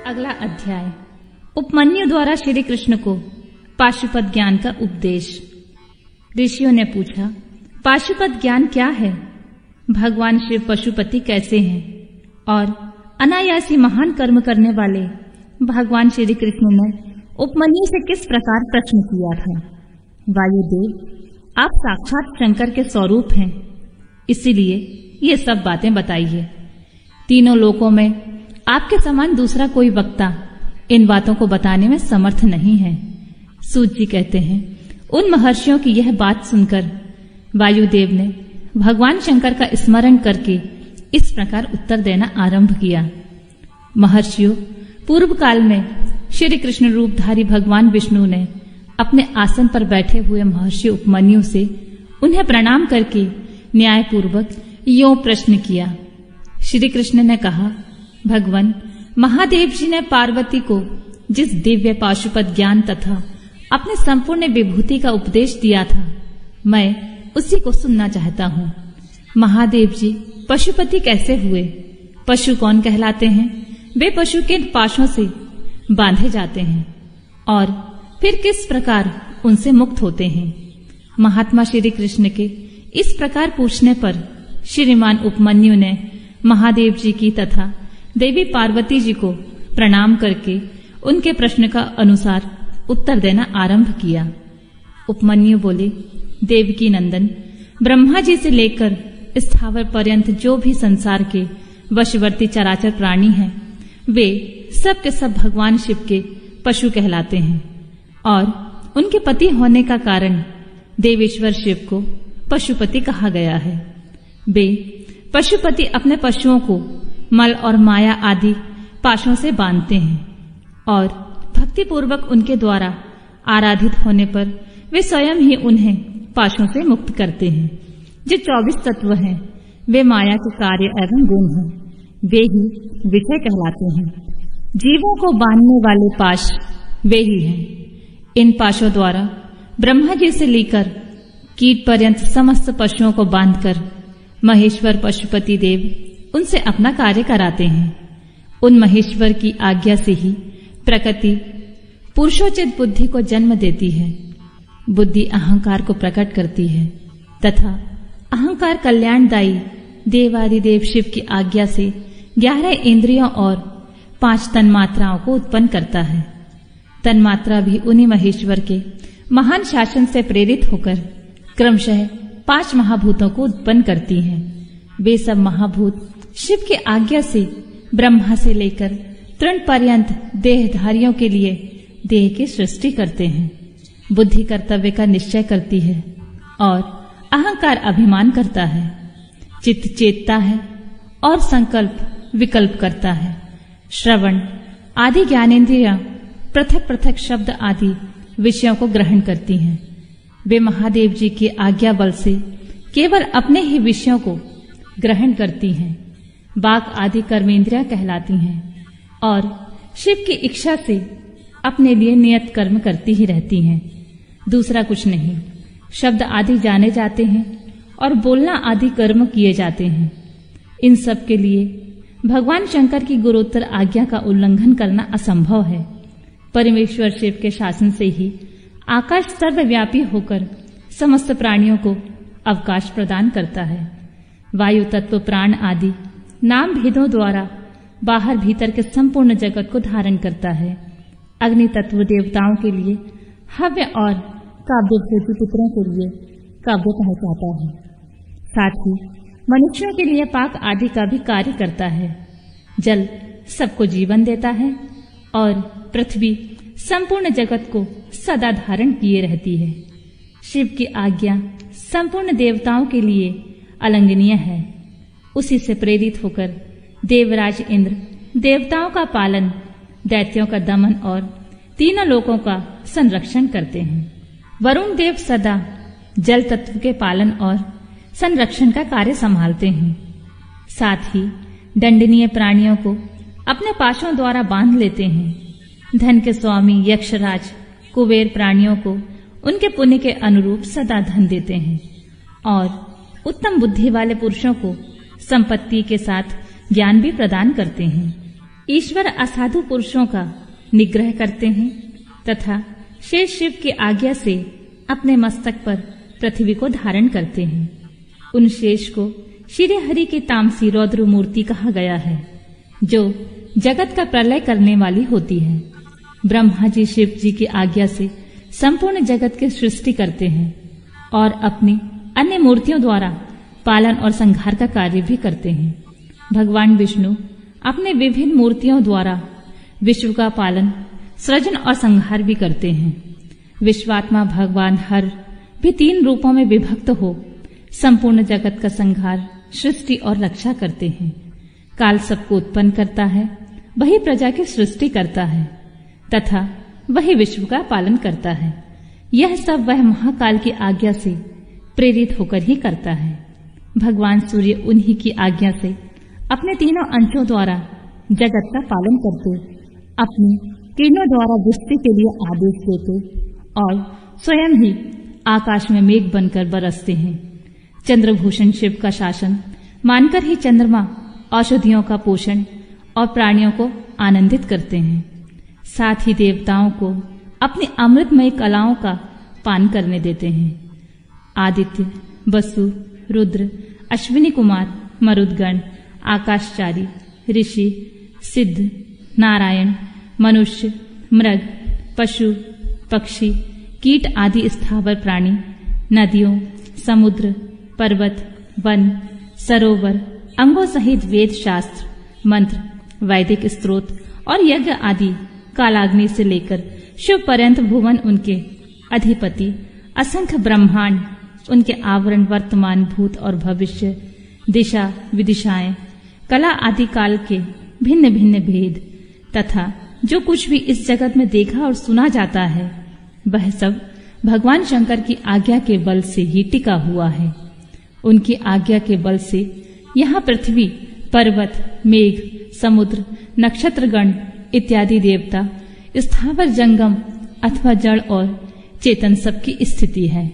अगला अध्याय। उपमन्यु द्वारा श्री कृष्ण को पाशुपत ज्ञान का उपदेश। ऋषियों ने पूछा, पाशुपत ज्ञान क्या है? भगवान शिव पशुपति कैसे हैं? और अनायासी महान कर्म करने वाले भगवान श्री कृष्ण ने उपमन्यु से किस प्रकार प्रश्न किया था। वायुदेव, आप साक्षात शंकर के स्वरूप हैं, इसीलिए ये सब बातें बताइए। तीनों लोकों में आपके समान दूसरा कोई वक्ता इन बातों को बताने में समर्थ नहीं है। सूत जी कहते हैं, उन महर्षियों की यह बात सुनकर वायुदेव ने भगवान शंकर का स्मरण करके इस प्रकार उत्तर देना आरंभ किया। महर्षियों, पूर्व काल में श्री कृष्ण रूपधारी भगवान विष्णु ने अपने आसन पर बैठे हुए महर्षि उपमन्यु से उन्हें प्रणाम करके न्यायपूर्वक यो प्रश्न किया। श्री कृष्ण ने कहा, भगवान महादेव जी ने पार्वती को जिस दिव्य पाशुपत ज्ञान तथा अपने संपूर्ण विभूति का उपदेश दिया था, मैं उसी को सुनना चाहता हूँ। महादेव जी पशुपति कैसे हुए? पशु कौन कहलाते हैं? वे पशु के पाशों से बांधे जाते हैं और फिर किस प्रकार उनसे मुक्त होते हैं? महात्मा श्री कृष्ण के इस प्रकार पूछने पर श्रीमान उपमन्यु ने महादेव जी की तथा देवी पार्वती जी को प्रणाम करके उनके प्रश्न का अनुसार उत्तर देना आरंभ किया। उपमन्यु बोले, देवकी नंदन, ब्रह्मा जी से लेकर स्थावर पर्यंत जो भी संसार के वशवर्ती चराचर प्राणी हैं, वे सब के सब भगवान शिव के पशु कहलाते हैं और उनके पति होने का कारण देवेश्वर शिव को पशुपति कहा गया है। वे पशुपति अपने पशुओं को मल और माया आदि पाशों से बांधते हैं और भक्ति पूर्वक उनके द्वारा आराधित होने पर वे स्वयं ही उन्हें पाशों से मुक्त करते हैं। जो 24 तत्व हैं, वे माया के कार्य एवं गुण हैं, वे ही विषय कहलाते हैं। जीवों को बांधने वाले पाश वे ही हैं। इन पाशों द्वारा ब्रह्मा जी से लेकर कीट पर्यंत समस्त पशुओं को बांधकर महेश्वर पशुपति देव उनसे अपना कार्य कराते हैं। उन महेश्वर की आज्ञा से ही प्रकृति पुरुषोचित बुद्धि को जन्म देती है। बुद्धि अहंकार को प्रकट करती है तथा अहंकार कल्याणदायी देवादिदेव शिव की आज्ञा से 11 इंद्रियों और 5 तन्मात्राओं को उत्पन्न करता है। तन्मात्रा भी उन्हीं महेश्वर के महान शासन से प्रेरित होकर क्रमशः 5 महाभूतों को उत्पन्न करती हैं। वे सब महाभूत शिव की आज्ञा से ब्रह्मा से लेकर तृण पर्यंत देहधारियों के लिए देह की सृष्टि करते हैं। बुद्धि कर्तव्य का निश्चय करती है और अहंकार अभिमान करता है। चित्त चेतता है और संकल्प विकल्प करता है। श्रवण आदि ज्ञानेंद्रियां पृथक पृथक शब्द आदि विषयों को ग्रहण करती हैं। वे महादेव जी की आज्ञा बल से केवल अपने ही विषयों को ग्रहण करती हैं। बाक आदि कर्मेंद्रियां कहलाती हैं और शिव की इच्छा से अपने लिए नियत कर्म करती ही रहती हैं, दूसरा कुछ नहीं। शब्द आदि जाने जाते हैं और बोलना आदि कर्म किए जाते हैं। इन सब के लिए भगवान शंकर की गुरोत्तर आज्ञा का उल्लंघन करना असंभव है। परमेश्वर शिव के शासन से ही आकाश सर्वव्यापी होकर समस्त प्राणियों को अवकाश प्रदान करता है। वायु तत्व प्राण आदि नाम भेदों द्वारा बाहर भीतर के संपूर्ण जगत को धारण करता है। अग्नि तत्व देवताओं के लिए हव्य और काव्य भोजी पुत्रों के लिए काव्य पहुंचाता है। साथ ही मनुष्यों के लिए पाक आदि का भी कार्य करता है। जल सबको जीवन देता है और पृथ्वी संपूर्ण जगत को सदा धारण किए रहती है। शिव की आज्ञा संपूर्ण देवताओं के लिए अलंघनीय है। उसी से प्रेरित होकर देवराज इंद्र देवताओं का पालन, दैत्यों का दमन और तीनों लोकों का संरक्षण करते हैं। वरुण देव सदा जल तत्व के पालन और संरक्षण का कार्य संभालते हैं। साथ ही दंडनीय प्राणियों को अपने पाशों द्वारा बांध लेते हैं। धन के स्वामी यक्षराज कुबेर प्राणियों को उनके पुण्य के अनुरूप सदा धन देते हैं और उत्तम बुद्धि वाले पुरुषों को संपत्ति के साथ ज्ञान भी प्रदान करते हैं। ईश्वर असाधु पुरुषों का निग्रह करते हैं तथा शेष शिव की आज्ञा से अपने मस्तक पर पृथ्वी को धारण करते हैं। उन शेष को श्री हरि की तामसी रौद्र मूर्ति कहा गया है, जो जगत का प्रलय करने वाली होती है। ब्रह्मा जी शिव जी की आज्ञा से संपूर्ण जगत की सृष्टि करते हैं और अपनी अन्य मूर्तियों द्वारा पालन और संहार का कार्य भी करते हैं। भगवान विष्णु अपने विभिन्न मूर्तियों द्वारा विश्व का पालन, सृजन और संहार भी करते हैं। विश्वात्मा भगवान हर भी 3 रूपों में विभक्त हो संपूर्ण जगत का संहार, सृष्टि और रक्षा करते हैं। काल सबको उत्पन्न करता है, वही प्रजा की सृष्टि करता है तथा वही विश्व का पालन करता है। यह सब वह महाकाल की आज्ञा से प्रेरित होकर ही करता है। भगवान सूर्य उन्हीं की आज्ञा से अपने 3 अंशों द्वारा जगत का पालन करते, अपनी किरणों द्वारा दृष्टि के लिए आदेश देते और स्वयं ही आकाश में मेघ बनकर बरसते हैं। चंद्रभूषण शिव का शासन मानकर ही चंद्रमा औषधियों का पोषण और प्राणियों को आनंदित करते हैं। साथ ही देवताओं को अपनी अमृतमय कलाओं का पान करने देते हैं। आदित्य, वसु, रुद्र, अश्विनी कुमार, मरुदगण, आकाशचारी, ऋषि, सिद्ध, नारायण, मनुष्य, मृग, पशु, पक्षी, कीट आदि स्थावर प्राणी, नदियों, समुद्र, पर्वत, वन, सरोवर, अंगों सहित वेद शास्त्र, मंत्र, वैदिक स्त्रोत और यज्ञ आदि कालाग्नि से लेकर शिव पर्यंत भुवन, उनके अधिपति, असंख्य ब्रह्मांड, उनके आवरण, वर्तमान, भूत और भविष्य, दिशा, विदिशाएं, कला आदि काल के भिन्न भिन्न भेद तथा जो कुछ भी इस जगत में देखा और सुना जाता है, वह सब भगवान शंकर की आज्ञा के बल से ही टिका हुआ है। उनकी आज्ञा के बल से यहाँ पृथ्वी, पर्वत, मेघ, समुद्र, नक्षत्रगण इत्यादि देवता, स्थावर, जंगम अथवा जड़ और चेतन सबकी स्थिति है।